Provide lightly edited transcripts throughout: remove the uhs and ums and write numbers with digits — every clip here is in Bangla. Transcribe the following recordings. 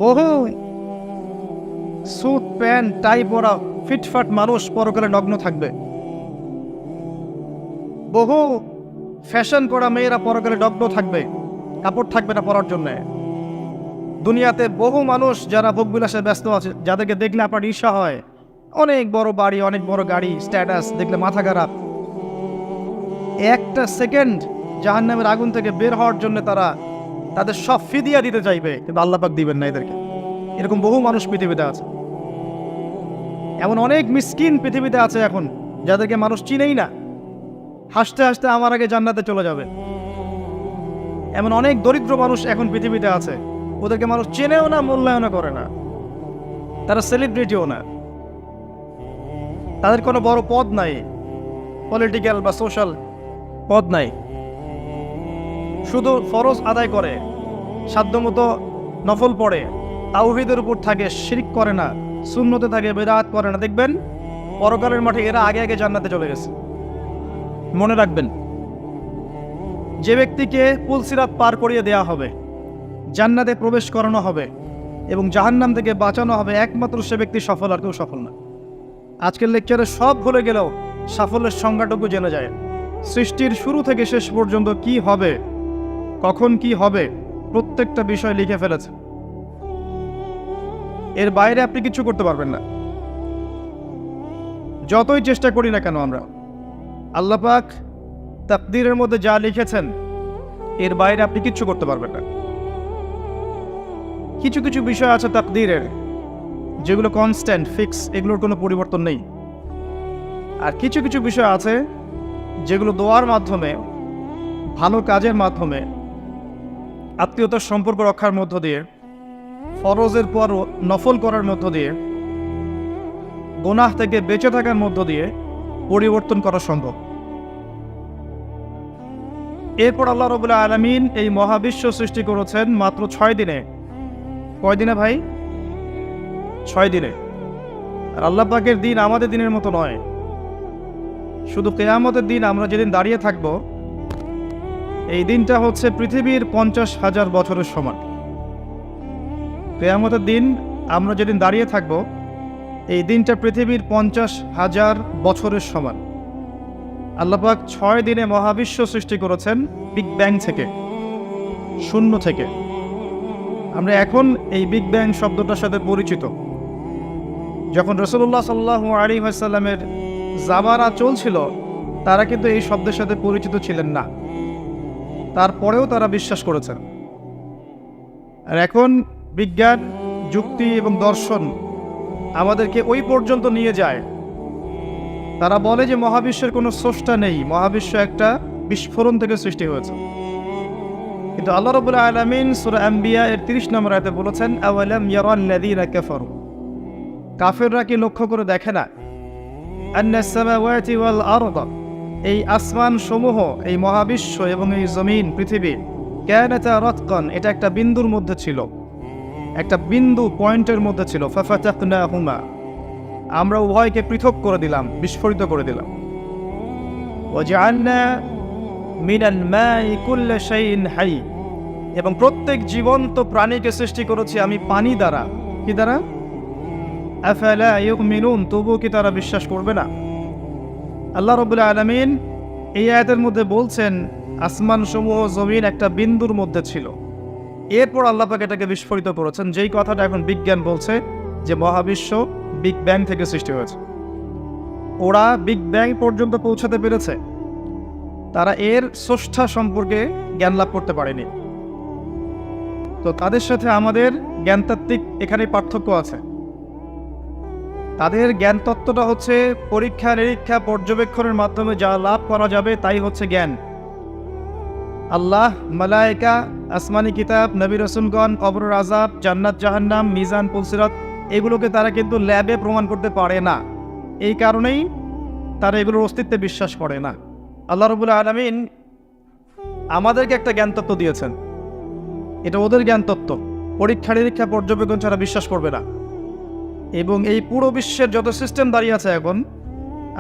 বহু স্যুট প্যান্ট টাই পরা ফিটফাট মানুষ পরকালে নগ্ন থাকবে। বহু ফ্যাশন করা মেয়েরা পরকালে নগ্ন থাকবে, কাপড় থাকবে না পরার জন্যে। দুনিয়াতে বহু মানুষ যারা ভোগবিলাসে ব্যস্ত আছে, যাদেরকে দেখলে আপনার ঈর্ষা হয়, অনেক বড় বাড়ি, অনেক বড় গাড়ি, স্ট্যাটাস, দেখলে মাথা খারাপ। একটা সেকেন্ড জাহান্নামের আগুন থেকে বের হওয়ার জন্য তারা তাদের সব ফিদিয়া দিতে চাইবে, কিন্তু আল্লাহ পাক দিবেন না এদেরকে। এরকম বহু মানুষ পৃথিবীতে আছে। এমন অনেক মিসকিন পৃথিবীতে আছে এখন, যাদেরকে মানুষ চিনেই না, হাসতে হাসতে আমার আগে জান্নাতে চলে যাবে। এমন অনেক দরিদ্র মানুষ এখন পৃথিবীতে আছে, ওদেরকে মানুষ চেনেও না, মূল্যায়নও করে না, তারা সেলিব্রিটিও না, তাদের কোনো বড় পদ নাই, পলিটিক্যাল বা সোশ্যাল পদ নাই, শুধু ফরজ আদায় করে, সাধ্যমতো নফল পড়ে, তাওহীদের উপর থাকে, শিরক করে না, সুন্নতে থাকে, বিদআত করে না। দেখবেন পরকালের মাঠে এরা আগে আগে জান্নাতে চলে গেছে। মনে রাখবেন, যে ব্যক্তিকে পুলসিরাত পার করিয়ে দেয়া হবে, জান্নাতে প্রবেশ করানো হবে এবং জাহান্নাম থেকে বাঁচানো হবে, একমাত্র সে ব্যক্তি সফল, আর কেউ সফল না। আজকের লেকচারে সব ভুলে গেলেও সাফল্যের সংজ্ঞাটুকু জেনে যায়। সৃষ্টির শুরু থেকে শেষ পর্যন্ত কি হবে, কখন কি হবে, প্রত্যেকটা বিষয় লিখে ফেলেছে। এর বাইরে আপনি কিছু করতে পারবেন না, যতই চেষ্টা করি না কেন আমরা। আল্লাহ পাক তাকদীরের মধ্যে যা লিখেছেন, এর বাইরে আপনি কিচ্ছু করতে পারবেন না। কিছু কিছু বিষয় আছে তাকদীরের, যেগুলো কনস্ট্যান্ট, ফিক্স, এগুলোর কোনো পরিবর্তন নেই। আর কিছু কিছু বিষয় আছে যেগুলো দোয়ার মাধ্যমে, ভালো কাজের মাধ্যমে, আত্মীয়তার সম্পর্ক রক্ষার মধ্য দিয়ে, ফরজের পর নফল করার মধ্য দিয়ে, গুনাহ থেকে বেঁচে থাকার মধ্য দিয়ে পরিবর্তন করা সম্ভব। এরপর আল্লাহ রাব্বুল আলামিন এই মহাবিশ্ব সৃষ্টি করেছেন মাত্র 6 দিনে। কয় দিনে ভাই? 6 দিনে। আর আল্লাহ পাকের দিন আমাদের দিনের মতো নয়। শুধু কিয়ামতের দিন আমরা যেদিন দাঁড়িয়ে থাকব, এই দিনটা হচ্ছে পৃথিবীর 50,000 বছরের সমান। কিয়ামতের দিন আমরা যেদিন দাঁড়িয়ে থাকব, এই দিনটা পৃথিবীর 50,000 বছরের সমান। আল্লাহ পাক 6 দিনে মহাবিশ্ব সৃষ্টি করেছেন, বিগ ব্যাং থেকে, শূন্য থেকে। আমরা এখন এই বিগ ব্যাং শব্দটার সাথে পরিচিত। যখন রাসূলুল্লাহ সাল্লাল্লাহু আলাইহি ওয়াসাল্লামের জামানা চলছিল, তারা কিন্তু এই শব্দের সাথে পরিচিত ছিলেন না, তারপরেও তারা বিশ্বাস করেছেন। আর এখন বিজ্ঞান, যুক্তি এবং দর্শন আমাদেরকে ওই পর্যন্ত নিয়ে যায়, তারা বলে যে মহাবিশ্বের কোনো স্রষ্টা নেই, মহাবিশ্ব একটা বিস্ফোরণ থেকে সৃষ্টি হয়েছে। কিন্তু আল্লাহ রাব্বুল আলামিন সূরা আম্বিয়া এর 30 নম্বর আয়াতে বলেছেন, আওয়ালাম ইয়ারাল্লাযীনা কাফারু, কাফেররা কি লক্ষ্য করে দেখে না, আন্নাস সামাওয়াতি ওয়াল আরদ, এই আসমান সমূহ, এই মহাবিশ্ব এবং এই জমিন, পৃথিবী, কানাতা রাতকান, এটা একটা বিন্দুর মধ্যে ছিল, একটা বিন্দু পয়েন্টের মধ্যে ছিল, ফাফাতাকনাহুমা, আমরা উভয়কে পৃথক করে দিলাম, বিস্ফোরিত করে দিলাম। ওয়াজআলনা মিনাল মাই কুল্লা শাইইন হাই, এবং প্রত্যেক জীবন্ত প্রাণীকে সৃষ্টি করেছি আমি পানি দ্বারা। কি দ্বারা? আফালা ইউমিনুন, তবুও কি তারা বিশ্বাস করবে না? আল্লাহ রাব্বুল আলামিন এই আয়াতের মধ্যে বলছেন আসমান সমূহ, জমিন একটা বিন্দুর মধ্যে ছিল। এরপর আল্লাহ পাক এটাকে বিস্ফোরিত করেছেন, যেই কথাটা এখন বিজ্ঞান বলছে যে মহাবিশ্ব বিগ ব্যাং থেকে সৃষ্টি হয়েছে। ওরা বিগ ব্যাং পর্যন্ত পৌঁছাতে পেরেছে, তারা এর স্রষ্টা সম্পর্কে জ্ঞান লাভ করতে পারেনি। তো তাদের সাথে আমাদের জ্ঞানতাত্ত্বিক এখানে পার্থক্য আছে। তাদের জ্ঞান তত্ত্বটা হচ্ছে পরীক্ষা নিরীক্ষা পর্যবেক্ষণের মাধ্যমে যা লাভ করা যাবে তাই হচ্ছে জ্ঞান। আল্লাহ, মালায়েকা, আসমানি কিতাব, নবী রাসূলগণ, কবরের আযাব, জান্নাত জাহান্নাম, মিজান, পুলসিরাত, এগুলোকে তারা কিন্তু ল্যাবে প্রমাণ করতে পারে না। এই কারণেই তারা এগুলোর অস্তিত্বে বিশ্বাস করে না। আল্লাহ রাব্বুল আলামিন আমাদেরকে একটা জ্ঞান তত্ত্ব দিয়েছেন, এটা ওদের জ্ঞান তত্ত্ব, পরীক্ষা নিরীক্ষা পর্যবেক্ষণ ছাড়া বিশ্বাস করবে না। এবং এই পুরো বিশ্বের যত সিস্টেম দাঁড়িয়ে আছে এখন,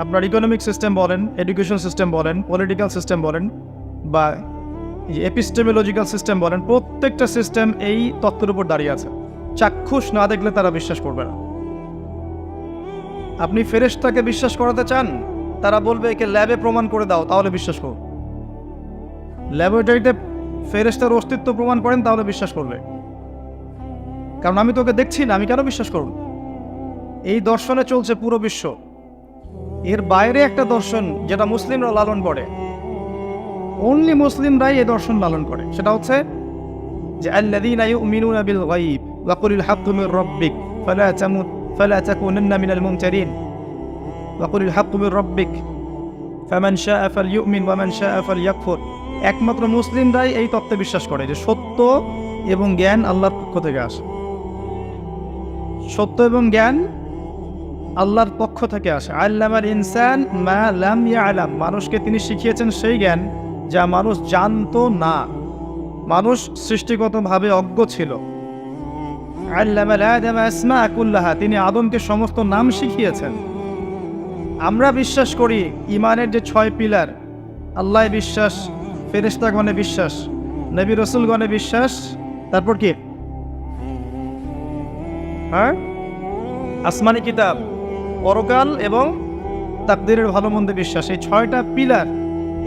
আপনার ইকোনমিক সিস্টেম বলেন, এডুকেশন সিস্টেম বলেন, পলিটিক্যাল সিস্টেম বলেন, বা এপিস্টেমোলজিক্যাল সিস্টেম বলেন, প্রত্যেকটা সিস্টেম এই তত্ত্বের উপর দাঁড়িয়ে আছে। চাক্ষুষ না দেখলে তারা বিশ্বাস করবে না। আপনি ফেরেশতাকে বিশ্বাস করাতে চান, তারা বলবে একে ল্যাবে প্রমাণ করে দাও, তাহলে বিশ্বাস করো। ল্যাবরেটরিতে ফেরেশতার অস্তিত্ব প্রমাণ করেন, তাহলে বিশ্বাস করবে। কারণ আমি তোকে দেখছি না, আমি কেন বিশ্বাস করব? এই দর্শনে চলছে পুরো বিশ্ব। এর বাইরে একটা দর্শন যেটা মুসলিমরা লালন করে, অনলি মুসলিমরাই এই দর্শন লালন করে, সেটা হচ্ছে যে আল্লাযীনা ইউমিনুনা বিল গায়ব ওয়া কুলিল হাক্কু মির রাব্বিক ফালা তাকুনান্না মিনাল মুমতারিন ওয়া কুলিল হাক্কু মির রাব্বিক ফামান শাআ ফালইউমিন ওয়া মান শাআ ফালইয়াকফুর। একমাত্র মুসলিমরাই এই তত্ত্বে বিশ্বাস করে যে সত্য এবং জ্ঞান আল্লাহর পক্ষ থেকে আসে। সত্য এবং জ্ঞান আল্লাহর পক্ষ থেকে আসে। আল্লামাল ইনসান মা লাম ইয়ালাম, মানুষকে তিনি শিখিয়েছেন সেই জ্ঞান যা মানুষ জানতো না, মানুষ সৃষ্টিগতভাবে অজ্ঞ ছিল। আল্লামাল আদামা আসমা কুল্লাহা, তিনি আদমকে সমস্ত নাম শিখিয়েছেন। আমরা বিশ্বাস করি ইমানের যে 6 পিলার, আল্লাহ বিশ্বাস, ফেরেশতাগণে বিশ্বাস, নবী রাসূলগণে বিশ্বাস, তারপর কি আসমানি কিতাব, পরকাল এবং তাকদীরের ভালো মন্দে বিশ্বাস। এই 6টা পিলার,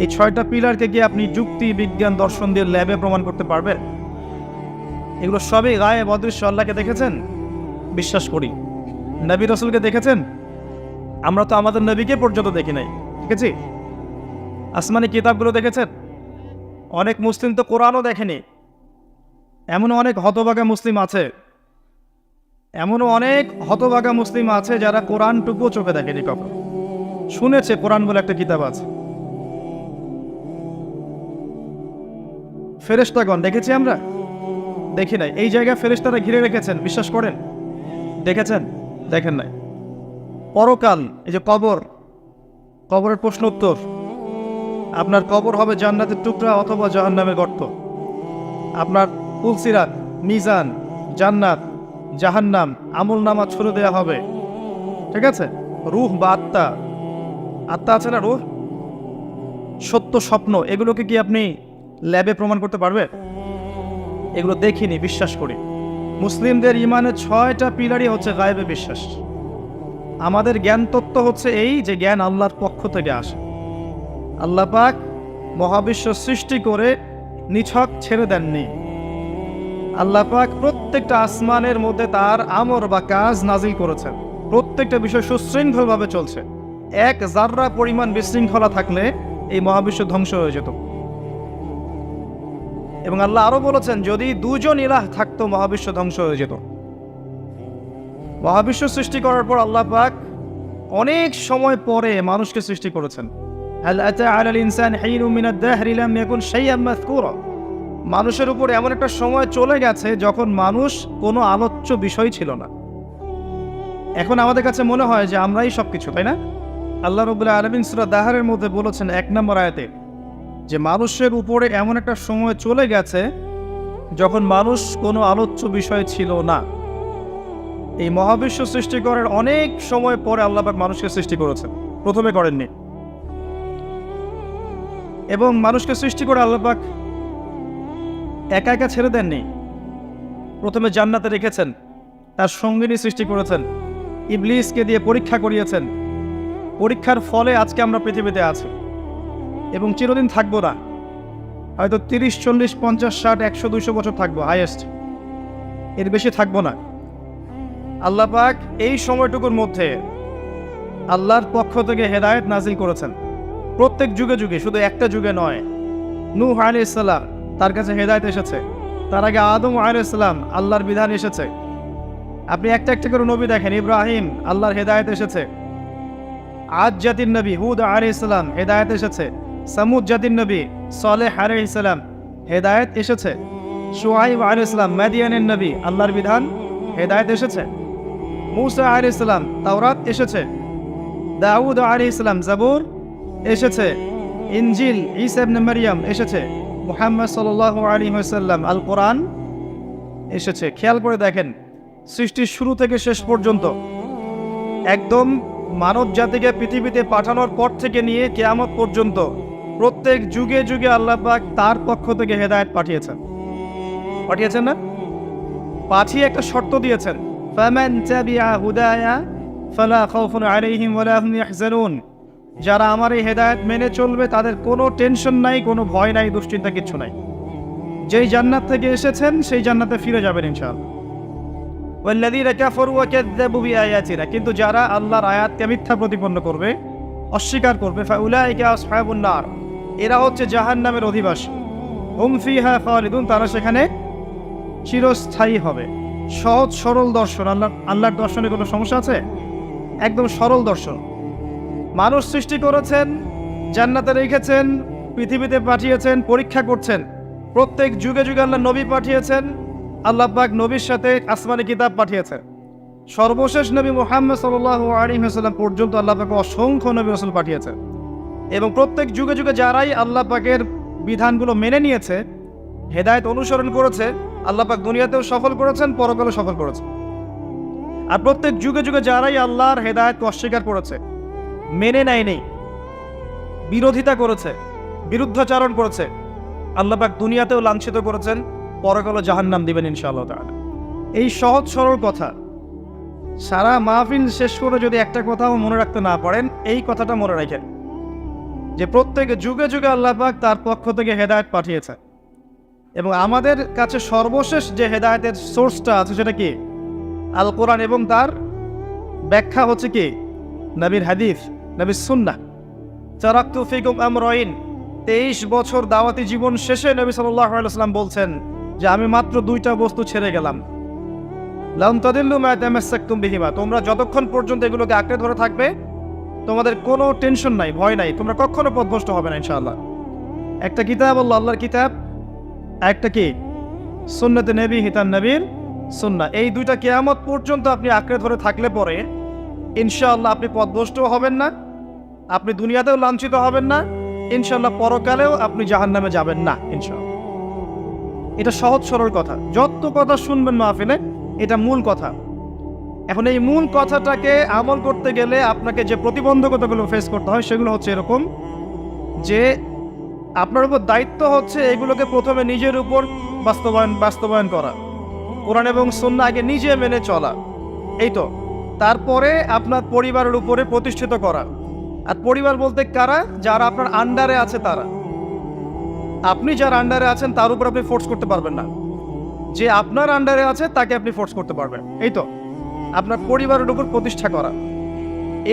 এই 6টা পিলারকে কি আপনি যুক্তি, বিজ্ঞান, দর্শন দিয়ে ল্যাবে প্রমাণ করতে পারবেন? এগুলো সবই গায়েব, অদৃশ্য। আল্লাহকে দেখেছেন? বিশ্বাস করি। নবী রাসূলকে দেখেছেন? আমরা তো আমাদের নবীকে পর্যন্ত দেখি নাই, ঠিক আছে? আসমানি কিতাবগুলো দেখেছেন? অনেক মুসলিম তো কোরআনও দেখেনি। এমনও অনেক হতভাগা মুসলিম আছে, এমনও অনেক হতভাগা মুসলিম আছে যারা কোরআনটুকুও চোখে দেখেনি কখন। শুনেছে কোরআন বলে একটা কিতাব আছে। ফেরেশতাগণ দেখেছি আমরা? দেখি নাই। এই জায়গায় ফেরেশতারা ঘিরে রেখেছেন, বিশ্বাস করেন? দেখেছেন? দেখেন নাই। পরকাল, এই যে কবর, কবরের প্রশ্ন উত্তর, আপনার কবর হবে জান্নাতের টুকরা অথবা জাহান্নামের গর্ত। আপনার পুলসিরাত, মিজান, জান্নাত, জাহান্নাম, আমল নামা ছুড়ে দেওয়া হবে, ঠিক আছে? রূহ বা আত্মা, আত্মা আছে না, রূহ, সত্য, স্বপ্ন, এগুলোকে কি আপনি ল্যাবে প্রমাণ করতে পারবেন? এগুলো দেখিনি, বিশ্বাস করি। মুসলিমদের ইমানের 6টা পিলারই হচ্ছে গায়েবে বিশ্বাস। আমাদের জ্ঞান তত্ত্ব হচ্ছে এই যে জ্ঞান আল্লাহর পক্ষ থেকে আসে। আল্লাহ পাক মহাবিশ্ব সৃষ্টি করে নিছক ছেড়ে দেননি। আল্লাহ পাক প্রত্যেকটা আসমানের মধ্যে তার আমর বা কাজ নাজিল করেছেন। প্রত্যেকটা বিষয় সুশৃঙ্খলভাবে চলছে। এক জাররা পরিমাণ বিশৃঙ্খলা থাকলে এই মহাবিশ্ব ধ্বংস হয়ে যেত। এবং আল্লাহ আরো বলেছেন, যদি 2 জন ইলাহ থাকতো মহাবিশ্ব ধ্বংস হয়ে যেত। মহাবিশ্ব সৃষ্টি করার পর আল্লাহ পাক অনেক সময় পরে মানুষকে সৃষ্টি করেছেন। হাল আতা আলাল ইনসান হিনুম মিনাদ দাহরি লাম ইয়াকুন শাইআম মাযকুরা। মানুষের উপর এমন একটা সময় চলে গেছে যখন মানুষ কোনো আলোচ্য বিষয় ছিল না। এখন আমাদের কাছে মনে হয় যে আমরাই সবকিছু, তাই না? আল্লাহ রাব্বুল আলামিন সূরা দাহরের মধ্যে বলেছেন 1 নম্বর আয়াতে যে মানুষের উপরে এমন একটা সময় চলে গেছে যখন মানুষ কোনো আলোচ্য বিষয় ছিল না। এই মহাবিশ্ব সৃষ্টি করার অনেক সময় পরে আল্লাহ পাক মানুষকে সৃষ্টি করেছেন, প্রথমে করেননি। এবং মানুষকে সৃষ্টি করে আল্লাহ পাক একা একা ছেড়ে দেননি। প্রথমে জান্নাতে রেখেছেন, তার সঙ্গিনী সৃষ্টি করেছেন, ইবলিসকে দিয়ে পরীক্ষা করিয়েছেন। পরীক্ষার ফলে আজকে আমরা পৃথিবীতে আছি এবং চিরদিন থাকবো না। হয়তো 30, 40, 50, 60, 100, 200 বছর থাকবো হাইয়েস্ট, এর বেশি থাকবো না। আল্লাহ পাক এই সময়টুকুর মধ্যে আল্লাহর পক্ষ থেকে হেদায়েত নাজিল করেছেন প্রত্যেক যুগে যুগে, শুধু একটা যুগে নয়। নূহ আলাইহিস সালাম, তার কাছে হেদায়েত এসেছে। তার আগে আদম আলাইহিস সালাম, আল্লাহর বিধান এসেছে। আপনি একটা একটা করে নবী দেখেন। ইব্রাহিম, আল্লাহর হেদায়েত এসেছে। আদ জাতির নবী হুদ আলাইহিস সালাম, হেদায়েত এসেছে। সামুদ জাতির নবী সালেহ আলাইহিস সালাম, হেদায়েত এসেছে। শুআইব আলাইহিস সালাম, মাদিয়ানের নবী, আল্লাহর বিধান, হেদায়েত এসেছে। মূসা আলাইহিস সালাম, তাওরাত এসেছে। দাউদ আলাইহিস সালাম, জাবুর এসেছে। ইনজিল, ঈসা ইবনে মারইয়াম এসেছে। মুহাম্মদ সাল্লাল্লাহু আলাইহি ওয়াসাল্লাম, আল কোরআন এসেছে। খেয়াল করে দেখেন, সৃষ্টির শুরু থেকে শেষ পর্যন্ত, একদম মানব জাতিকে পৃথিবীতে পাঠানোর পর থেকে নিয়ে কিয়ামত পর্যন্ত প্রত্যেক যুগে যুগে আল্লাহ পাক তার পক্ষ থেকে হেদায়েত পাঠিয়েছেন। পাঠিয়েছেন না? পাঠিয়ে একটা শর্ত দিয়েছেন, ফামান তাবিআ হুদায়া ফালা খাউফুন আলাইহিম ওয়ালা হুম ইয়াহজানুন। যারা আমার এই হেদায়েত মেনে চলবে তাদের কোনো টেনশন নাই, কোনো ভয় নাই, দুশ্চিন্তা কিচ্ছু নাই। যেই জান্নাত থেকে এসেছেন সেই জান্নাতে ফিরে যাবেন ইনশাআল্লাহ। ওয়াল্লাযীনা কাফারু ওয়া কাযযাবু বিআয়াতিনা, কিন্তু যারা আল্লাহর আয়াতকে মিথ্যা প্রতিপন্ন করবে, অস্বীকার করবে, ফাউলাইকা আসহাবুন নার, এরা হচ্ছে জাহান্নামের অধিবাসী। হুম ফিহা খালিদুন, তারা সেখানে চিরস্থায়ী হবে। সহজ সরল দর্শন। আল্লাহর দর্শনে কোনো সমস্যা আছে? একদম সরল দর্শন। মানুষ সৃষ্টি করেছেন, জান্নাতে রেখেছেন, পৃথিবীতে পাঠিয়েছেন, পরীক্ষা করছেন। প্রত্যেক যুগে যুগে আল্লাহ নবী পাঠিয়েছেন। আল্লাহ পাক নবীর সাথে আসমানি কিতাব পাঠিয়েছেন। সর্বশেষ নবী মুহাম্মদ সাল্লাল্লাহু আলাইহি ওয়াসাল্লাম পর্যন্ত আল্লাহ পাক অসংখ্য নবী রাসূল পাঠিয়েছেন। এবং প্রত্যেক যুগে যুগে যারাই আল্লাহ পাকের বিধানগুলো মেনে নিয়েছে, হেদায়েত অনুসরণ করেছে, আল্লাহ পাক দুনিয়াতেও সফল করেছেন, পরকালেও সফল করেছেন। আর প্রত্যেক যুগে যুগে যারাই আল্লাহর হেদায়েতকে অস্বীকার করেছে, মেনে নেয়নি, বিরোধিতা করেছে, বিরুদ্ধাচরণ করেছে, আল্লাহ পাক দুনিয়াতেও লাঞ্ছিত করেছেন, পরকালে জাহান্নাম দিবেন ইনশাআল্লাহ তাআলা। এই সহজ সরল কথা সারা মাহফিল শেষ করে যদি একটা কথাও মনে রাখতে না পারেন, এই কথাটা মনে রাখেন যে প্রত্যেক যুগে যুগে আল্লাহ পাক তার পক্ষ থেকে হেদায়েত পাঠিয়েছে। এবং আমাদের কাছে সর্বশেষ যে হেদায়েতের সোর্সটা আছে সেটা কি? আল কোরআন, এবং তার ব্যাখ্যা হচ্ছে কি? নবীর হাদিস, নবীর সুন্নাহ। তারাকতু ফিকুম আমরাইন, 23 বছর দাওয়াতি জীবন শেষে নবী সাল্লাল্লাহু আলাইহি ওয়াসাল্লাম বলছেন যে আমি মাত্র 2টা বস্তু ছেড়ে গেলাম। লান তাদিল্লু মা তামাসসাকতুম বিহিমা, তোমরা যতক্ষণ পর্যন্ত এগুলোকে আঁকড়ে ধরে থাকবে তোমাদের কোনো টেনশন নাই, ভয় নাই, তোমরা কখনো পথভ্রষ্ট হবে না ইনশাআল্লাহ। একটা কিতাব আল্লাহর কিতাব, একটা কি? সুন্নতে নবী, হিতান নবীর সুন্নাহ। এই দুইটা কিয়ামত পর্যন্ত আপনি আঁকড়ে ধরে থাকলে পরে ইনশাআল্লাহ আপনি পথভ্রষ্টও হবেন না, আপনি দুনিয়াতেও লাঞ্ছিত হবেন না, ইনশাআল্লাহ পরকালেও আপনি জাহান্নামে যাবেন না ইনশাআল্লাহ। এটা সহজ সরল কথা। যত কথা শুনবেন মাহফিলে, এটা মূল কথা। এখন এই মূল কথাটাকে আমল করতে গেলে আপনাকে যে প্রতিবন্ধকতাগুলো ফেস করতে হয় সেগুলো হচ্ছে এরকম যে আপনার উপর দায়িত্ব হচ্ছে এগুলোকে প্রথমে নিজের উপর বাস্তবায়ন করা, কোরআন এবং সুন্নাহ আগে নিজে মেনে চলা, এই তো। তারপরে আপনার পরিবারের উপরে প্রতিষ্ঠিত করা। আর পরিবার বলতে কারা? যারা আপনার আন্ডারে আছে তারা। আপনি যার আন্ডারে আছেন তার উপর আপনি ফোর্স করতে পারবেন না, যে আপনার আন্ডারে আছে তাকে আপনি ফোর্স করতে পারবেন, এই তো। আপনার পরিবারের উপর প্রতিষ্ঠা করা।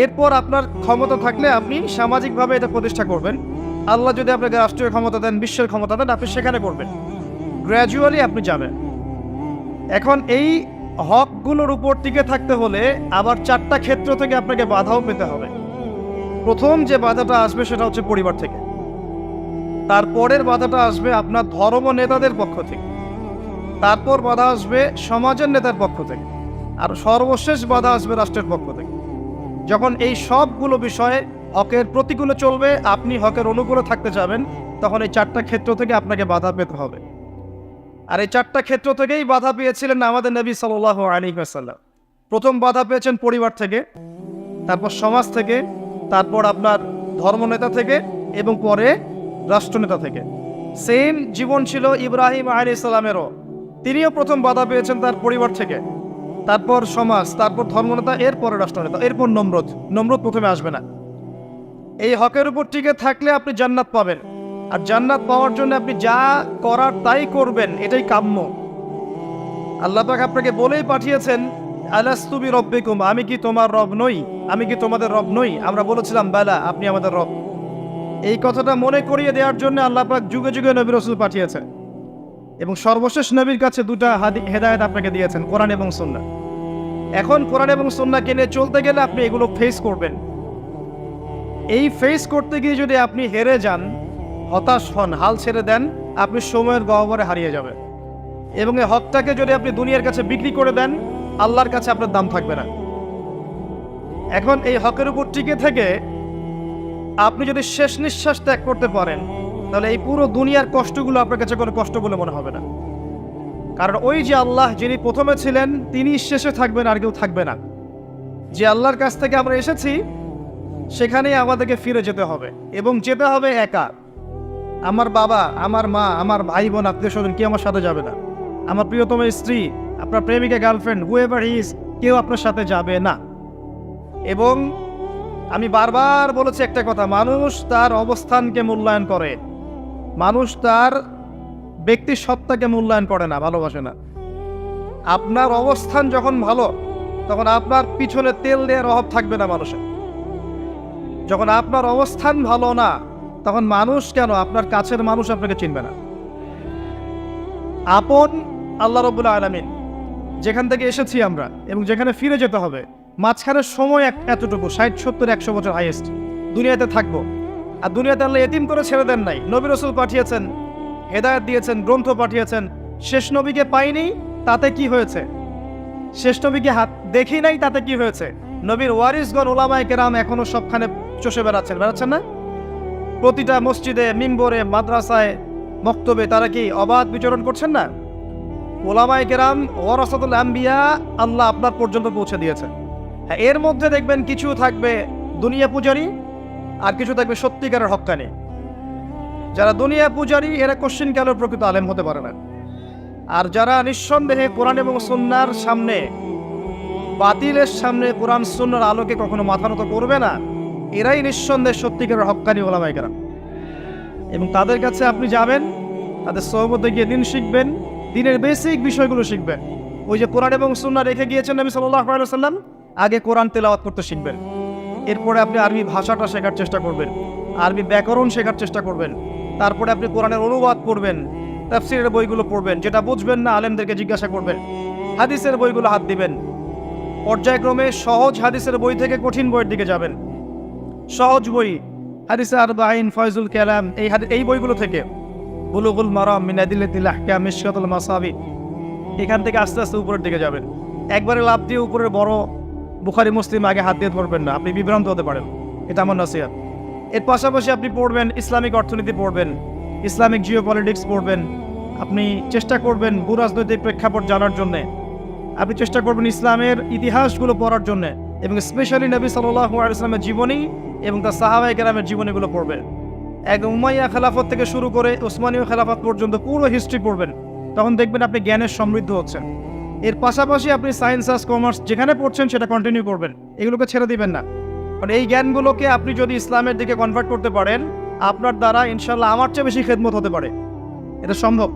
এরপর আপনার ক্ষমতা থাকলে আপনি সামাজিকভাবে এটা প্রতিষ্ঠা করবেন। আল্লাহ যদি আপনাকে রাষ্ট্রীয় ক্ষমতা দেন, বিশ্বের ক্ষমতা দেন, আপনি সেখানে করবেন। গ্র্যাজুয়ালি আপনি যাবেন। এখন এই হকগুলোর উপর টিকে থাকতে হলে আবার 4টা ক্ষেত্র থেকে আপনাকে বাধাও পেতে হবে। প্রথম যে বাধাটা আসবে সেটা হচ্ছে পরিবার থেকে। তারপরের বাধাটা আসবে আপনার ধর্ম নেতাদের পক্ষ থেকে। তারপর বাধা আসবে সমাজের নেতার পক্ষ থেকে। আর সর্বশেষ বাধা আসবে রাষ্ট্রের পক্ষ থেকে। যখন এই সবগুলো বিষয়ে হকের প্রতিকূলে চলবে, আপনি হকের অনুকূলে থাকতে যাবেন, তখন এই 4টা ক্ষেত্র থেকে আপনাকে বাধা পেতে হবে। আর এই 4টা ক্ষেত্র থেকেই বাধা পেয়েছিলেন আমাদের নবী সাল্লাল্লাহু আলাইহি ওয়াসাল্লাম। প্রথম বাধা পেয়েছেন পরিবার থেকে, তারপর সমাজ থেকে, তারপর আপনার ধর্মনেতা থেকে, এবং পরে রাষ্ট্রনেতা থেকে। সেম জীবন ছিল ইব্রাহিম আলাইহিস সালামেরও। তিনিও প্রথম বাধা পেয়েছেন তার পরিবার থেকে, তারপর সমাজ, তারপর ধর্মনেতা, এরপরে রাষ্ট্রনেতা, এরপর নমরুদ প্রথমে আসবে না। এই হকের উপর টিকে থাকলে আপনি জান্নাত পাবেন। আর জান্নাত পাওয়ার জন্য আপনি যা করার তাই করবেন, এটাই কাম্য। আল্লাহ পাক আপনাকে বলেই পাঠিয়েছেন, আলাস্তু বিরব্বিকুম, আমি কি তোমার রব নই? আমি কি তোমাদের রব নই? আমরা বলেছিলাম বালা, আপনি আমাদের রব। এই কথাটা মনে করিয়ে দেওয়ার জন্য আল্লাহ পাক যুগে যুগে নবী রাসূল পাঠিয়েছেন। এবং সর্বশেষ নবীর কাছে 2টা হেদায়েত আপনাকে দিয়েছেন, কোরআন এবং সুন্নাহ। এখন কোরআন এবং সুন্নাহকে নিয়ে চলতে গেলে আপনি এগুলো ফেস করবেন। এই ফেস করতে গিয়ে যদি আপনি হেরে যান, হতাশ হন, হাল ছেড়ে দেন, আপনি সময়ের গহ্বরে হারিয়ে যাবেন। এবং এই হকটাকে যদি আপনি দুনিয়ার কাছে বিক্রি করে দেন, আল্লাহর কাছে আপনার দাম থাকবে না। এখন এই হকের উপর টিকে থেকে আপনি যদি শেষ নিঃশ্বাস ত্যাগ করতে পারেন, তাহলে এই পুরো দুনিয়ার কষ্টগুলো আপনার কাছে কোনো কষ্ট বলে মনে হবে না। কারণ ওই যে আল্লাহ যিনি প্রথমে ছিলেন, তিনি শেষে থাকবেন, আর কেউ থাকবে না। যে আল্লাহর কাছ থেকে আমরা এসেছি সেখানেই আমাদেরকে ফিরে যেতে হবে, এবং যেতে হবে একা। আমার বাবা, আমার মা, আমার ভাই বোন, আত্মীয় স্বজন কি আমার সাথে যাবে না? আমার প্রিয়তম স্ত্রী, আপনার প্রেমিকা, গার্লফ্রেন্ড, হুএভার হি ইজ, কেউ আপনার সাথে যাবে না। এবং আমি বারবার বলেছি একটা কথা, মানুষ তার অবস্থানকে মূল্যায়ন করে, মানুষ তার ব্যক্তি সত্তাকে মূল্যায়ন করে না, ভালোবাসে না। আপনার অবস্থান যখন ভালো, তখন আপনার পিছনে তেল দেওয়ার অভাব থাকবে না মানুষের। যখন আপনার অবস্থান ভালো না, তখন মানুষ কেন, আপনার কাছের মানুষ আপনাকে চিনবে না। আপন আল্লাহ রাব্বুল আলামিন, যেখান থেকে এসেছি আমরা এবং যেখানে ফিরে যেতে হবে, মাঝখানের সময় এতটুকু, 60, 70, 100 বছর হাইয়েস্ট দুনিয়াতে থাকবো। আর দুনিয়াতে আল্লাহ এতিম করে ছেড়ে দেন নাই, নবী রাসূল পাঠিয়েছেন, হেদায়েত দিয়েছেন, গ্রন্থ পাঠিয়েছেন। শেষ নবীকে পাইনি, তাতে কি হয়েছে? শেষ নবীকে হাত দেখি নাই, তাতে কি হয়েছে? নবীর ওয়ারিসগণ উলামায়ে কেরাম এখনো সবখানে চষে বেড়াচ্ছেন না? প্রতিটা মসজিদে, মিম্বরে, মাদ্রাসায়, মক্তবে তারা কি অবাধ বিচরণ করছেন না? উলামায়ে কেরাম ওয়ারাসাতুল আম্বিয়া, আল্লাহ আপনার পর্যন্ত পৌঁছে দিয়েছে। হ্যাঁ, এর মধ্যে দেখবেন কিছু থাকবে দুনিয়া পূজারী, আর কিছু থাকবে সত্যিকারের হক্কানি। যারা দুনিয়া পূজারী, এরা কোশ্চিন কালের প্রকৃত আলেম হতে পারে না। আর যারা নিঃসন্দেহে কোরআন এবং সুন্নাহর সামনে, বাতিলের সামনে কোরআন সুন্নাহর আলোকে কখনো মাথা নত করবে না, এরাই নিঃসন্দেহে সত্যিকারের হক্কানি উলামায়ে কেরাম। এবং তাদের কাছে আপনি যাবেন, তাদের সোহবতে গিয়ে দিন শিখবেন, দিনের বেসিক বিষয়গুলো শিখবেন। ওই যে কোরআন এবং সুন্নাহ রেখে গিয়েছেন নবী সাল্লাল্লাহু আলাইহি ওয়াসাল্লাম, আগে কোরআন তেলাওয়াত করতে শিখবেন। এরপরে আপনি আরবি ভাষাটা শেখার চেষ্টা করবেন, আরবি ব্যাকরণ শেখার চেষ্টা করবেন। তারপরে আপনি কোরআনের অনুবাদ পড়বেন, তাফসীরের বইগুলো পড়বেন, যেটা বুঝবেন না আলেমদেরকে জিজ্ঞাসা করবেন, হাদিসের বইগুলো হাত দিবেন। পর্যায়ক্রমে সহজ হাদিসের বই থেকে কঠিন বইয়ের দিকে যাবেন। সহজ বই, হাদিসে আরবাঈন, ফয়জুল কালাম, এই বইগুলো থেকে, বুলুগুল মারাম মিন আদিল্লাতিল আহকাম, মিশকাতুল মাসাবি, এখান থেকে আস্তে আস্তে উপরের দিকে যাবেন। একবারে লাফ দিয়ে উপরের বড় বুখারী মুসলিম আগে হাত দিয়ে ধরবেন না, আপনি বিভ্রান্ত হতে পারেন, এটা আমার নসিহত। এর পাশাপাশি আপনি পড়বেন ইসলামিক অর্থনীতি পড়বেন, ইসলামিক জিওপলিটিক্স পড়বেন। আপনি চেষ্টা করবেন ভূরাজনৈতিক প্রেক্ষাপট জানার জন্যে, আপনি চেষ্টা করবেন ইসলামের ইতিহাসগুলো পড়ার জন্যে, এবং স্পেশালি নবী সাল্লাল্লাহু আলাইহি ওয়াসাল্লামের জীবনী এবং তার সাহাবায়ে কেরামের জীবনীগুলো পড়বেন। এক উমাইয়া খেলাফত থেকে শুরু করে ওসমানীয় খেলাফত পর্যন্ত পুরো হিস্ট্রি পড়বেন। তখন দেখবেন আপনি জ্ঞানের সমৃদ্ধ হচ্ছেন। এর পাশাপাশি আপনি সায়েন্স, আর্টস, কমার্স যেখানে পড়ছেন সেটা কন্টিনিউ করবেন, এগুলোকে ছেড়ে দিবেন না। কারণ এই জ্ঞানগুলোকে আপনি যদি ইসলামের দিকে কনভার্ট করতে পারেন, আপনার দ্বারা ইনশাল্লাহ আমার চেয়ে বেশি খেদমত হতে পারে, এটা সম্ভব।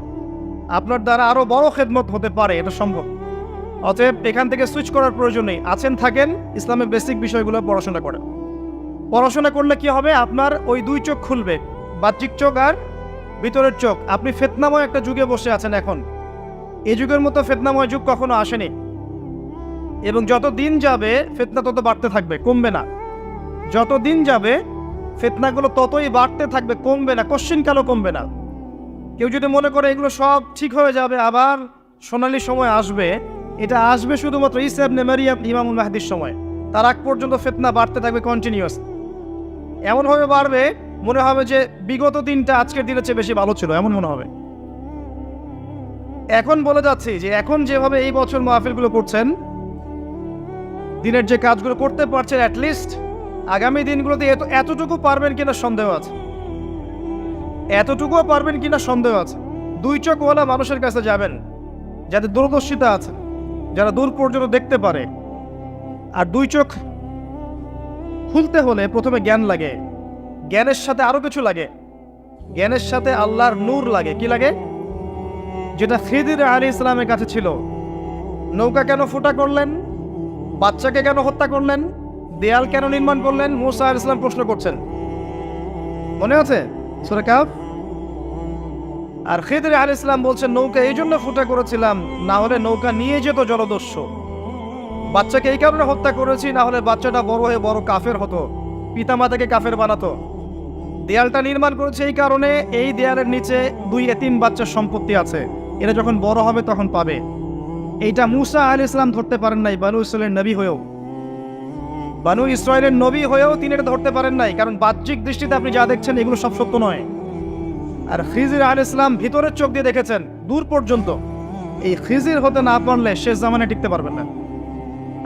আপনার দ্বারা আরও বড় খেদমত হতে পারে, এটা সম্ভব। অতএব এখান থেকে সুইচ করার প্রয়োজন নেই, আছেন থাকেন, ইসলামের বেসিক বিষয়গুলো পড়াশোনা করেন। পড়াশোনা করলে কি হবে, আপনার ওই দুই চোখ খুলবে, বাহ্যিক চোখ আর ভিতরের চোখ। আপনি ফিতনাময় একটা যুগে বসে আছেন এখন, এই যুগের মতো ফিতনাময় যুগ কখনো আসেনি। এবং যত দিন যাবে ফিতনা তত বাড়তে থাকবে, কমবে না। যত দিন যাবে ফিতনাগুলো ততই বাড়তে থাকবে, কমবে না, কোশ্চিনকালও কমবে না। কেউ যদি মনে করে এগুলো সব ঠিক হয়ে যাবে, আবার সোনালী সময় আসবে, এটা আসবে শুধুমাত্র ঈসা ইবনে মারইয়াম, ইমামুল মাহদির সময়। তার আগ পর্যন্ত ফিতনা বাড়তে থাকবে কন্টিনিউয়াস। এমনভাবে বাড়বে মনে হবে যে বিগত দিনটা আজকের দিনের চেয়ে বেশি ভালো ছিল, এমন মনে হবে। এখন বলে যাচ্ছি যে এখন যেভাবে এই বছর মাহফিলগুলো করছেন, দিনের যে কাজগুলো করতে পারছেন, অ্যাটলিস্ট আগামী দিনগুলোতে এতটুকু পারবেন কিনা সন্দেহ আছে, এতটুকুও পারবেন কিনা সন্দেহ আছে। দুই চোখওয়ালা মানুষের কাছে যাবেন, যাদের দূরদর্শিতা আছে, যারা দূর পর্যন্ত দেখতে পারে। আর দুই চোখ খুলতে হলে প্রথমে জ্ঞান লাগে, জ্ঞানের সাথে আরো কিছু লাগে, জ্ঞানের সাথে আল্লাহর নূর লাগে। কি লাগে? যেটা খিদির আলাইহিস সালামের কাছে ছিল। নৌকা কেন ফুটা করলেন? বাচ্চাকে কেন হত্যা করলেন? দেয়াল কেন নির্মাণ করলেন? মুসা আলাইহিস সালাম প্রশ্ন করছেন, মনে আছে সূরা কাহফ? আর খিদির আলাইহিস সালাম বলছেন, নৌকা এই জন্য ফুটা করেছিলাম, না হলে নৌকা নিয়ে যেত জলদস্যু। বাচ্চাকে এই কারণে হত্যা করেছি, না হলে বাচ্চাটা বড় হয়ে বড় কাফের হতো, পিতামাতাকে কাফের বানাতো। দেয়ালটা নির্মাণ করেছে এই কারণে, এই দেয়ালের নিচে দুই এতিম বাচ্চার সম্পত্তি আছে, এরা যখন বড় হবে তখন পাবে। এইটা মুসা আলাইহিস সালাম ধরতে পারেন নাই, বানু ইসরাইলের নবী হয়েও। বানু ইসরাইলের নবী হয়েও তিনি এটা ধরতে পারেন নাই, কারণ বাহ্যিক দৃষ্টিতে আপনি যা দেখছেন এগুলো সব সত্য নয়। আর খিজির আলাইহিস সালাম ভিতরের চোখ দিয়ে দেখেছেন দূর পর্যন্ত। এই খিজির হতে না পারলে শেষ জামানায় টিকতে পারবেন না।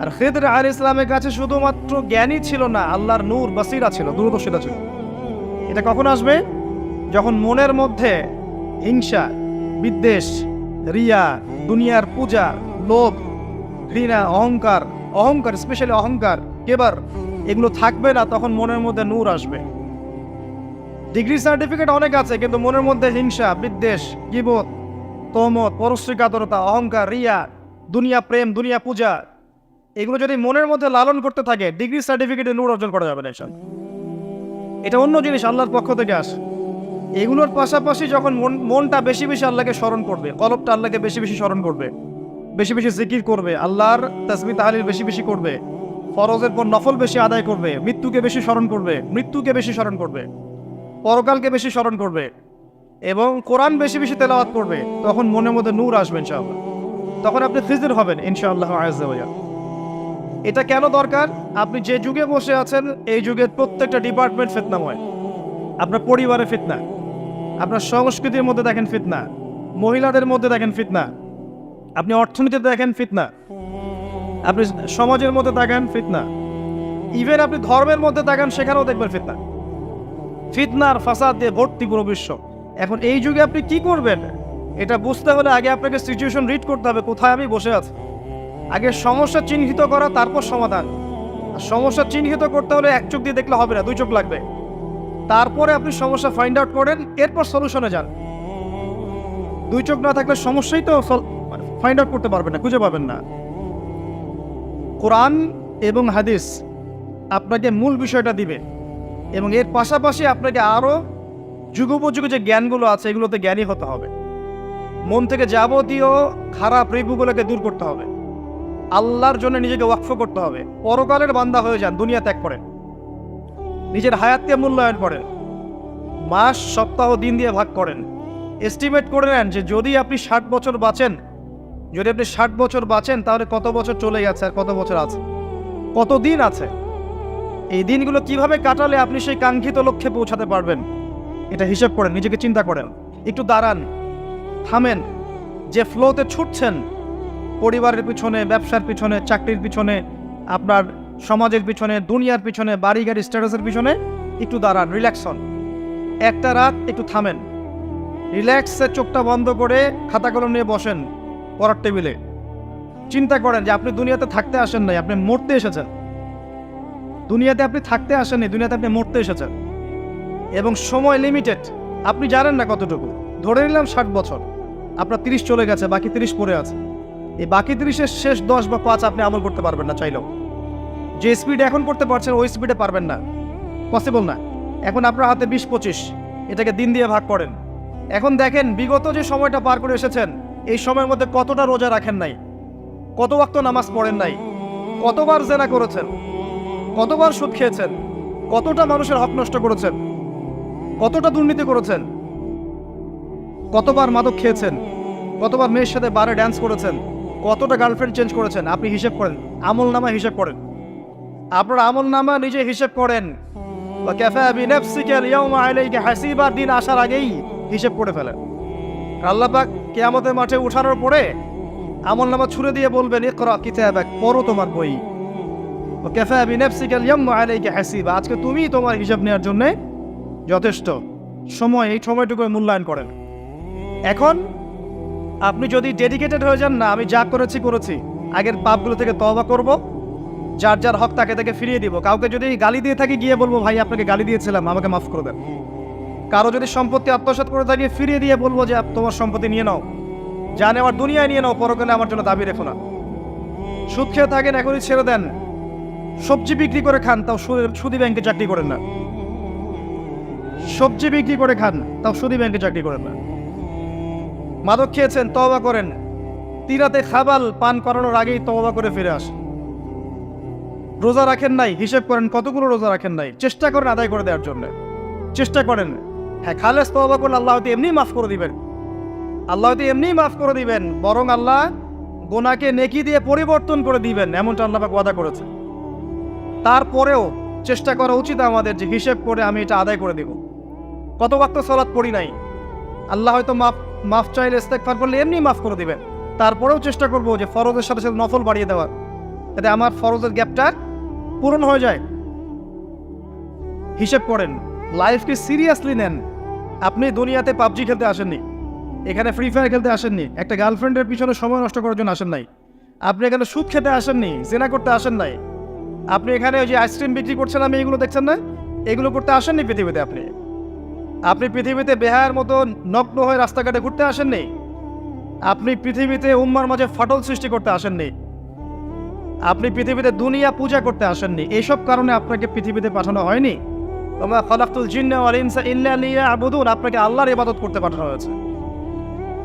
আর খিদির আলাইহিস সালামের কাছে শুধুমাত্র জ্ঞানই ছিল না, আল্লাহর নূর, বাসিরা ছিল, দূরদর্শিতা ছিল। এটা কখন আসবে? যখন মনের মধ্যে হিংসা, বিদ্বেষ, রিয়া, দুনিয়ার পূজা, লোভ, ঘৃণা, অহংকার, স্পেশালি অহংকার, কেবার, এগুলো থাকবে না, তখন মনের মধ্যে নূর আসবে। ডিগ্রি সার্টিফিকেট অনেক আছে, কিন্তু মনের মধ্যে হিংসা, বিদ্বেষ, গীবত, তহমত, পরশ্রীকাতরতা, অহংকার, রিয়া, দুনিয়া প্রেম, দুনিয়া পূজা, এগুলো যদি মনের মধ্যে লালন করতে থাকে, ডিগ্রি সার্টিফিকেটে নূর অর্জন করা যাবে না। এটা অন্য জিনিস, আল্লাহর পক্ষ থেকে আসে। এগুলোর পাশাপাশি যখন মনটা বেশি বেশি আল্লাহকে স্মরণ করবে, কলবটা আল্লাহকে বেশি বেশি স্মরণ করবে, বেশি বেশি জিকির করবে, আল্লাহর তাসবিহ তাহলিল বেশি বেশি করবে, ফরজের পর নফল বেশি আদায় করবে, মৃত্যুকে বেশি স্মরণ করবে, পরকালকে বেশি স্মরণ করবে, এবং কোরআন বেশি বেশি তেলাওয়াত করবে, তখন মনের মধ্যে নূর আসবে ইনশাআল্লাহ। তখন আপনি খিজির হবেন ইনশাআল্লাহ আযজা ওয়া জাল। এটা কেন দরকার? আপনি যে যুগে বসে আছেন, এই যুগের প্রত্যেকটা ডিপার্টমেন্ট ফিতনাময়। আপনার পরিবারে ফিতনা, আপনার সংস্কৃতির মধ্যে দেখেন ফিতনা, মহিলাদের মধ্যে দেখেন ফিতনা, আপনি অর্থনীতিতে দেখেন ফিতনা, আপনি সমাজের মধ্যে দেখেন ফিতনা, ইভেন আপনি ধর্মের মধ্যে দেখেন, সেখানেও দেখবেন ফিতনা। ফিতনার ফাসাদ দিয়ে ভর্তি পুরো বিশ্ব। এখন এই যুগে আপনি কি করবেন, এটা বুঝতে হলে আগে আপনাকে সিচুয়েশন রিড করতে হবে, কোথায় আমি বসে আছি। আগে সমস্যা চিহ্নিত করা, তারপর সমাধান। সমস্যা চিহ্নিত করতে হলে এক চোখ দিয়ে দেখলে হবে না, দুই চোখ লাগবে। তারপরে আপনি সমস্যা ফাইন্ড আউট করেন, এরপর সলিউশনে যান। দুই চোখ না থাকলে সমস্যাই তো ফাইন্ড আউট করতে পারবেন না, খুঁজে পাবেন না। কোরআন এবং হাদিস আপনাকে মূল বিষয়টা দিবে, এবং এর পাশাপাশি আপনাকে আরও যুগোপযোগী যে জ্ঞানগুলো আছে, এগুলোতে জ্ঞানী হতে হবে। মন থেকে যাবতীয় খারাপ রিপুগুলোকে দূর করতে হবে, আল্লাহর জন্য নিজেকে ওয়াকফ করতে হবে। পরকালের বান্দা হয়ে যান, দুনিয়া ত্যাগ করেন, নিজের হায়াতকে মূল্যায়ন করেন, মাস, সপ্তাহ, দিন দিয়ে ভাগ করেন। এস্টিমেট করে নেন যে যদি আপনি 60 বছর বাঁচেন, তাহলে কত বছর চলে গেছে আর কত বছর আছে, কত দিন আছে। এই দিনগুলো কিভাবে কাটালে আপনি সেই কাঙ্ক্ষিত লক্ষ্যে পৌঁছাতে পারবেন, এটা হিসেব করেন, নিজেকে চিন্তা করেন। একটু দাঁড়ান, থামেন। যে ফ্লোতে ছুটছেন, পরিবারের পিছনে, ব্যবসার পিছনে, চাকরির পিছনে, আপনার সমাজের পিছনে, দুনিয়ার পিছনে, বাড়ি গাড়ি স্ট্যাটাসের পিছনে, একটু দাঁড়ান, রিল্যাক্স হন। একটা রাত একটু থামেন, রিল্যাক্সে চোখটা বন্ধ করে খাতা কলম নিয়ে বসেন পড়ার টেবিলে। চিন্তা করেন যে আপনি দুনিয়াতে থাকতে আসেন নাই, আপনি মরতে এসেছেন। দুনিয়াতে আপনি থাকতে আসেননি, দুনিয়াতে আপনি মরতে এসেছেন, এবং সময় লিমিটেড। আপনি জানেন না কতটুকু। ধরে নিলাম 60 বছর, আপনার 30 চলে গেছে, বাকি 30 পড়ে আছে। এই বাকি 30-এর শেষ 10 বা 5 আপনি আমল করতে পারবেন না চাইলেও। যে স্পিড এখন করতে পারছেন, ওই স্পিডে পারবেন না, পসিবল না। এখন আপনার হাতে 20-25, এটাকে দিন দিয়ে ভাগ করেন। এখন দেখেন বিগত যে সময়টা পার করে এসেছেন, এই সময়ের মধ্যে কতটা রোজা রাখেন নাই, কত ওয়াক্ত নামাজ পড়েন নাই, কতবার জেনা করেছেন, কতবার সুদ খেয়েছেন, কতটা মানুষের হক নষ্ট করেছেন, কতটা দুর্নীতি করেছেন, কতবার মাদক খেয়েছেন, কতবার মেয়ের সাথে বারে ড্যান্স করেছেন, কতটা গার্লফ্রেন্ড চেঞ্জ করেছেন। আপনি হিসেব করেন, আমল নামা হিসেব করেন, আপনার আমল নামা নিজে হিসেব করেন। দিন আসার আগেই হিসেব করে ফেলেন। আল্লাহ পাক কিয়ামতের মাঠে উঠানোর পরে আমল নামা ছুড়ে দিয়ে বলবেন, ইকরা কিতাবাক, পড়ো তোমার বই। কাফা বিনাফসিকা আল-ইয়াওমা আলাইকা হাসিবা, আজকে তুমি তোমার হিসাব নেওয়ার জন্য যথেষ্ট। এই সময়টুকু মূল্যায়ন করেন। এখন আপনি যদি ডেডিকেটেড হয়ে যান, না আমি যা করেছি, আগের পাপগুলো থেকে তওবা করব, যার যার হক তাকে ফিরিয়ে দিব। কাউকে যদি গালি দিয়ে থাকি, গিয়ে বলবো, ভাই আপনাকে গালি দিয়েছিলাম, আমাকে মাফ করে দেন। কারো যদি সম্পত্তি আত্মসাৎ করে থাকি, ফিরিয়ে দিয়ে বলবো যে তোমার সম্পত্তি নিয়ে নাও, যা নেওয়ার দুনিয়ায় নিয়ে নাও, পরকালে আমার জন্য দাবি রেখো না। সুদ খেয়ে থাকেন, এখনই ছেড়ে দেন। সবজি বিক্রি করে খান, তাও সুদি ব্যাংকে চাকরি করেন না। সবজি বিক্রি করে খান, তাও সুদি ব্যাংকে চাকরি করেন না। মাদক খেয়েছেন, তওবা করেন। 3 রাতে খাবাল পান করানোর আগেই তওবা করে ফিরে আসেন। রোজা রাখেন নাই, হিসেব করেন কতগুলো রোজা রাখেন নাই, চেষ্টা করেন আদায় করে দেওয়ার জন্য, চেষ্টা করেন। হ্যাঁ, খালেস তওবা করলে আল্লাহ হয়তো এমনি মাফ করে দিবেন, বরং আল্লাহ গুনাহকে নেকি দিয়ে পরিবর্তন করে দিবেন, এমনটা আল্লাহ পাক ওয়াদা করেছে। তারপরেও চেষ্টা করা উচিত আমাদের যে হিসেব করে আমি এটা আদায় করে দেব। কত ওয়াক্ত সালাত পড়ি নাই, আল্লাহ হয়তো মাফ চাইলে ইস্তেগফার করলে এমনি মাফ করে দিবেন। তারপরেও চেষ্টা করবো যে ফরজের সাথে সাথে নফল বাড়িয়ে দেওয়ার, যাতে আমার ফরজের গ্যাপটা পূরণ হয়ে যায়। হিসেব করেন, লাইফকে সিরিয়াসলি নেন। আপনি দুনিয়াতে পাবজি খেলতে আসেননি, এখানে ফ্রি ফায়ার খেলতে আসেননি, একটা গার্লফ্রেন্ডের পিছনে সময় নষ্ট করার জন্য আসেন নাই। আপনি এখানে সুদ খেতে আসেননি, জেনা করতে আসেন নাই। আপনি এখানে ওই যে আইসক্রিম বিক্রি করছেন, আমি এগুলো দেখছেন না, এগুলো করতে আসেননি পৃথিবীতে। আপনি পৃথিবীতে বেহায়ার মতো নগ্ন হয়ে রাস্তাঘাটে ঘুরতে আসেননি। আপনি পৃথিবীতে উম্মার মাঝে ফাটল সৃষ্টি করতে আসেননি। আপনি পৃথিবীতে দুনিয়া পূজা করতে আসেননি। এইসব কারণে আপনাকে পৃথিবীতে পাঠানো হয়নি। ওমা খালাকতুল জিন্না ওয়াল ইনসা ইল্লা লিয়াবুদুন, আপনাকে আল্লাহর ইবাদত করতে পাঠানো হয়েছে।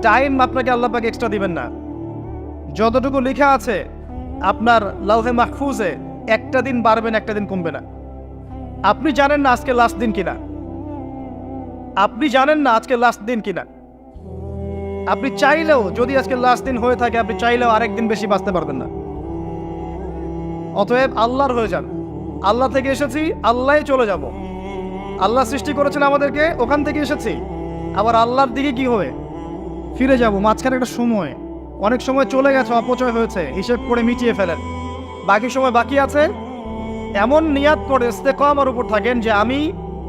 টাইম আপনাকে আল্লাহ পাক এক্সট্রা দিবেন না। যতটুকু লেখা আছে আপনার লাউহে মাহফুজে, একটা দিন বাড়বেন, একটা দিন কমবে না। আপনি জানেন না আজকে লাস্ট দিন কিনা। আপনি জানেন না আজকে লাস্ট দিন কিনা। আপনি চাইলেও, যদি আজকে লাস্ট দিন হয়ে থাকে, আপনি চাইলেও আরেকদিন বেশি বাঁচতে পারবেন না। অতএব আল্লাহর হয়ে যান। আল্লাহ থেকে এসেছি, আল্লাহ চলে যাব। আল্লাহ সৃষ্টি করেছেন আমাদেরকে, ওখান থেকে এসেছি, আবার আল্লাহর দিকে কি হবে, ফিরে যাব। মাঝখানে একটা সময়, অনেক সময় চলে গেছে, অপচয় হয়েছে, হিসেব করে মিটিয়ে ফেলেন। বাকি সময় বাকি আছে, এমন নিয়াত করে ইস্তেকামার উপর থাকেন যে আমি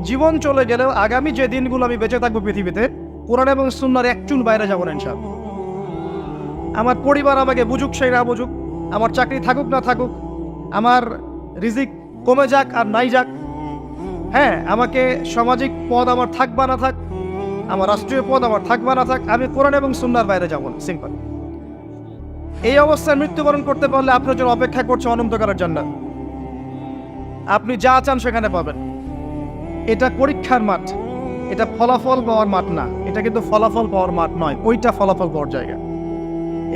জীবন চলে গেলেও আগামী যে দিনগুলো আমি বেঁচে থাকবো পৃথিবীতে, কোরআন এবং সুন্নাহর এক চুল বাইরে যাবো না ইনশাআল্লাহ। আমার পরিবার আমাকে বুঝুক সেই না বুঝুক, আমার চাকরি থাকুক না থাকুক, আমার রিজিক কমে যাক আর নাই যাক, হ্যাঁ, আমাকে সামাজিক পদ আমার থাক বা না থাক, আমার রাষ্ট্রীয় পদ আমার থাক বা না থাক, আমি কোরআন এবং সুন্নাহর বাইরে যাবো না। সিম্পল। এই অবস্থায় মৃত্যুবরণ করতে পারলে আপনার জন্য অপেক্ষা করছে অনন্তকালের জান্নাত। আপনি যা চান সেখানে পাবেন। এটা পরীক্ষার মাঠ, এটা ফলাফল পাওয়ার মাঠ না। এটা কিন্তু ফলাফল পাওয়ার মাঠ নয়, ওইটা ফলাফল পাওয়ার জায়গা।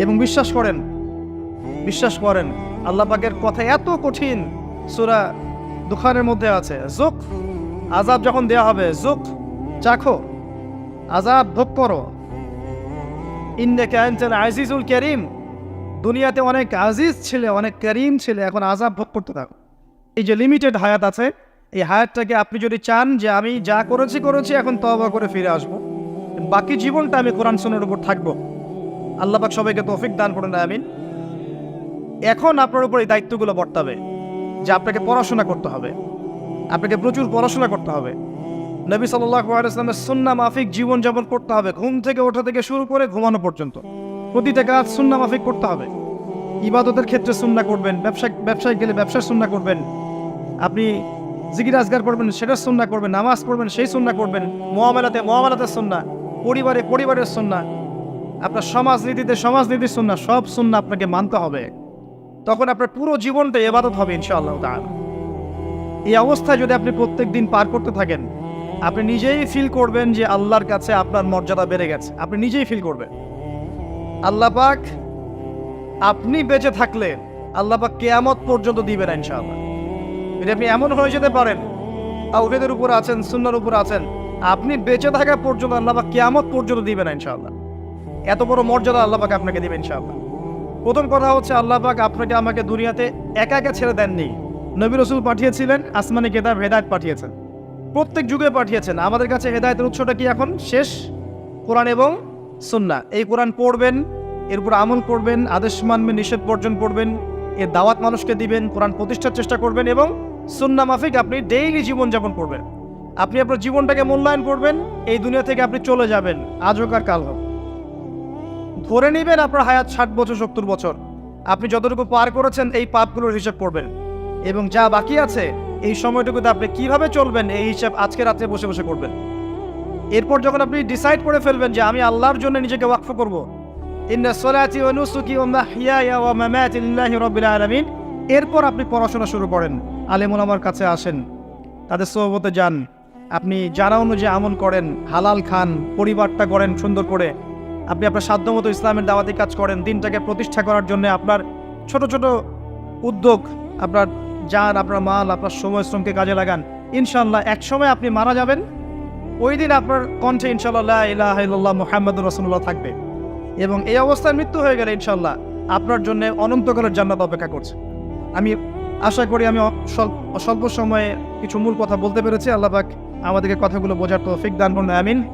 এবং বিশ্বাস করেন আল্লাহ পাকের কথা এত কঠিন, সূরা দুখানের মধ্যে আছে, যুক, আযাব যখন দেয়া হবে, যুক, চাখো, আযাব ভোগ করো, ইন্নাকা আনতাল আজিজুল কারীম। দুনিয়াতে অনেক আজিজ ছিলে, অনেক করিম ছিলে, এখন আযাব ভোগ করতে থাকো। এই যে লিমিটেড হায়াত আছে, এই হায়াতটাকে আপনি যদি চান যে আমি যা করেছি, এখন তওবা করে ফিরে আসবো, বাকি জীবনটা আমি কোরআন সুন্নাহর উপর থাকবো, আল্লাহ পাক সবাইকে তৌফিক দান করুন, আমিন। এখন আপনার উপর এই দায়িত্বগুলো বর্তাবে যে আপনাকে পড়াশোনা করতে হবে, আপনাকে প্রচুর পড়াশোনা করতে হবে। নবী সাল্লাল্লাহু আলাইহি ওয়াসাল্লামের সুন্নাহ মাফিক জীবনযাপন করতে হবে। ঘুম থেকে ওঠা থেকে শুরু করে ঘুমানো পর্যন্ত প্রতিটা কাজ সুন্নাহ মাফিক করতে হবে। ইবাদতের ক্ষেত্রে সুন্নাহ করবেন, ব্যবসায় গেলে ব্যবসার সুন্নাহ করবেন, আপনি জিকির আজগার করবেন সেটার সুন্নাহ করবেন, নামাজ পড়বেন সেই সুন্নাহ করবেন, মুআমালাতের সুন্নাহ, পরিবারের সুন্নাহ, আপনার সমাজনীতির সুন্নাহ, সব সুন্নাহ আপনাকে মানতে হবে। তখন আপনার পুরো জীবনটা ইবাদত হবে ইনশাআল্লাহ তাআলা। এই অবস্থায় যদি আপনি প্রত্যেক দিন পার করতে থাকেন, আপনি নিজেই ফিল করবেন যে আল্লাহর কাছে আপনার মর্যাদা বেড়ে গেছে। আপনি নিজেই ফিল করবেন। আল্লাহ পাক আপনি বেঁচে থাকলে আল্লাহ পাক কিয়ামত পর্যন্ত দিবে না ইনশাআল্লাহ। যদি আপনি এমন হয়ে যেতে পারেন, তাওহীদের উপর আছেন, সুন্নাহর উপর আছেন, আপনি বেঁচে থাকা পর্যন্ত আল্লাহ পাক কিয়ামত পর্যন্ত দিবে না ইনশাআল্লাহ। এত বড় মর্যাদা আল্লাহ পাক আপনাকে দিবেন ইনশাআল্লাহ। প্রথম কথা হচ্ছে, আল্লাহ পাক আপনাকে আমাকে দুনিয়াতে একা একা ছেড়ে দেননি। নবী রাসূল পাঠিয়েছিলেন, আসমানি কিতাব হেদায়েত পাঠিয়েছেন, প্রত্যেক যুগে পাঠিয়েছেন। আমাদের কাছে হেদায়েতের উৎসটা কি এখন শেষ? কোরআন এবং সুন্নাহ। এই কোরআন পড়বেন, এর উপর আমল করবেন, আদেশ মানবেন, নিষেধ বর্জন করবেন, এর দাওয়াত মানুষকে দিবেন, কোরআন প্রতিষ্ঠার চেষ্টা করবেন এবং সুন্নাহ মাফিক আপনি ডেইলি জীবনযাপন করবেন। আপনি আপনার জীবনটাকে মূল্যায়ন করবেন। এই দুনিয়া থেকে আপনি চলে যাবেন, আজ হোক আর কাল হোক। ধরে নেবেন আপনার হায়াত 60 বছর 70 বছর। আপনি যতটুকু পার করেছেন এই পাপগুলোর হিসাব করবেন এবং যা বাকি আছে এই সময়টুকুতে আপনি কিভাবে চলবেন এই হিসাব আজকে রাতে বসে বসে করবেন। এরপর যখন আপনি ডিসাইড করে ফেলবেন যে আমি আল্লাহর জন্য নিজেকে ওয়াকফ করব, ইন্না সলাতি ওয়া নুসুকি ওয়া মাহইয়ায়া ওয়া মামাতি লিল্লাহি রাব্বিল আলামিন, এরপর আপনি পড়াশোনা শুরু করেন, আলেম ওলামার কাছে আসেন, তাদের সোহবতে যান, আপনি যারা অনুযায়ী আমল করেন, হালাল খান, পরিবারটা করেন সুন্দর করে, আপনি আপনার সাধ্যমতো ইসলামের দাওয়াতি কাজ করেন, দিনটাকে প্রতিষ্ঠা করার জন্য আপনার ছোট ছোট উদ্যোগ, আপনার যান, আপনার মাল, আপনার সময় শ্রমকে কাজে লাগান। ইনশাআল্লাহ এক সময় আপনি মারা যাবেন, ওই দিন আপনার কণ্ঠে ইনশাআল্লাহ লা ইলাহা ইল্লাল্লাহ মুহাম্মাদুর রাসূলুল্লাহ থাকবে এবং এই অবস্থায় মৃত্যু হয়ে গেলে ইনশাআল্লাহ আপনার জন্য অনন্তকালের জান্নাত অপেক্ষা করছে। আমি আশা করি আমি স্বল্প সময়ে কিছু মূল কথা বলতে পেরেছি। আল্লাহ পাক আমাদেরকে কথাগুলো বোঝার তৌফিক দান করুন, আমিন।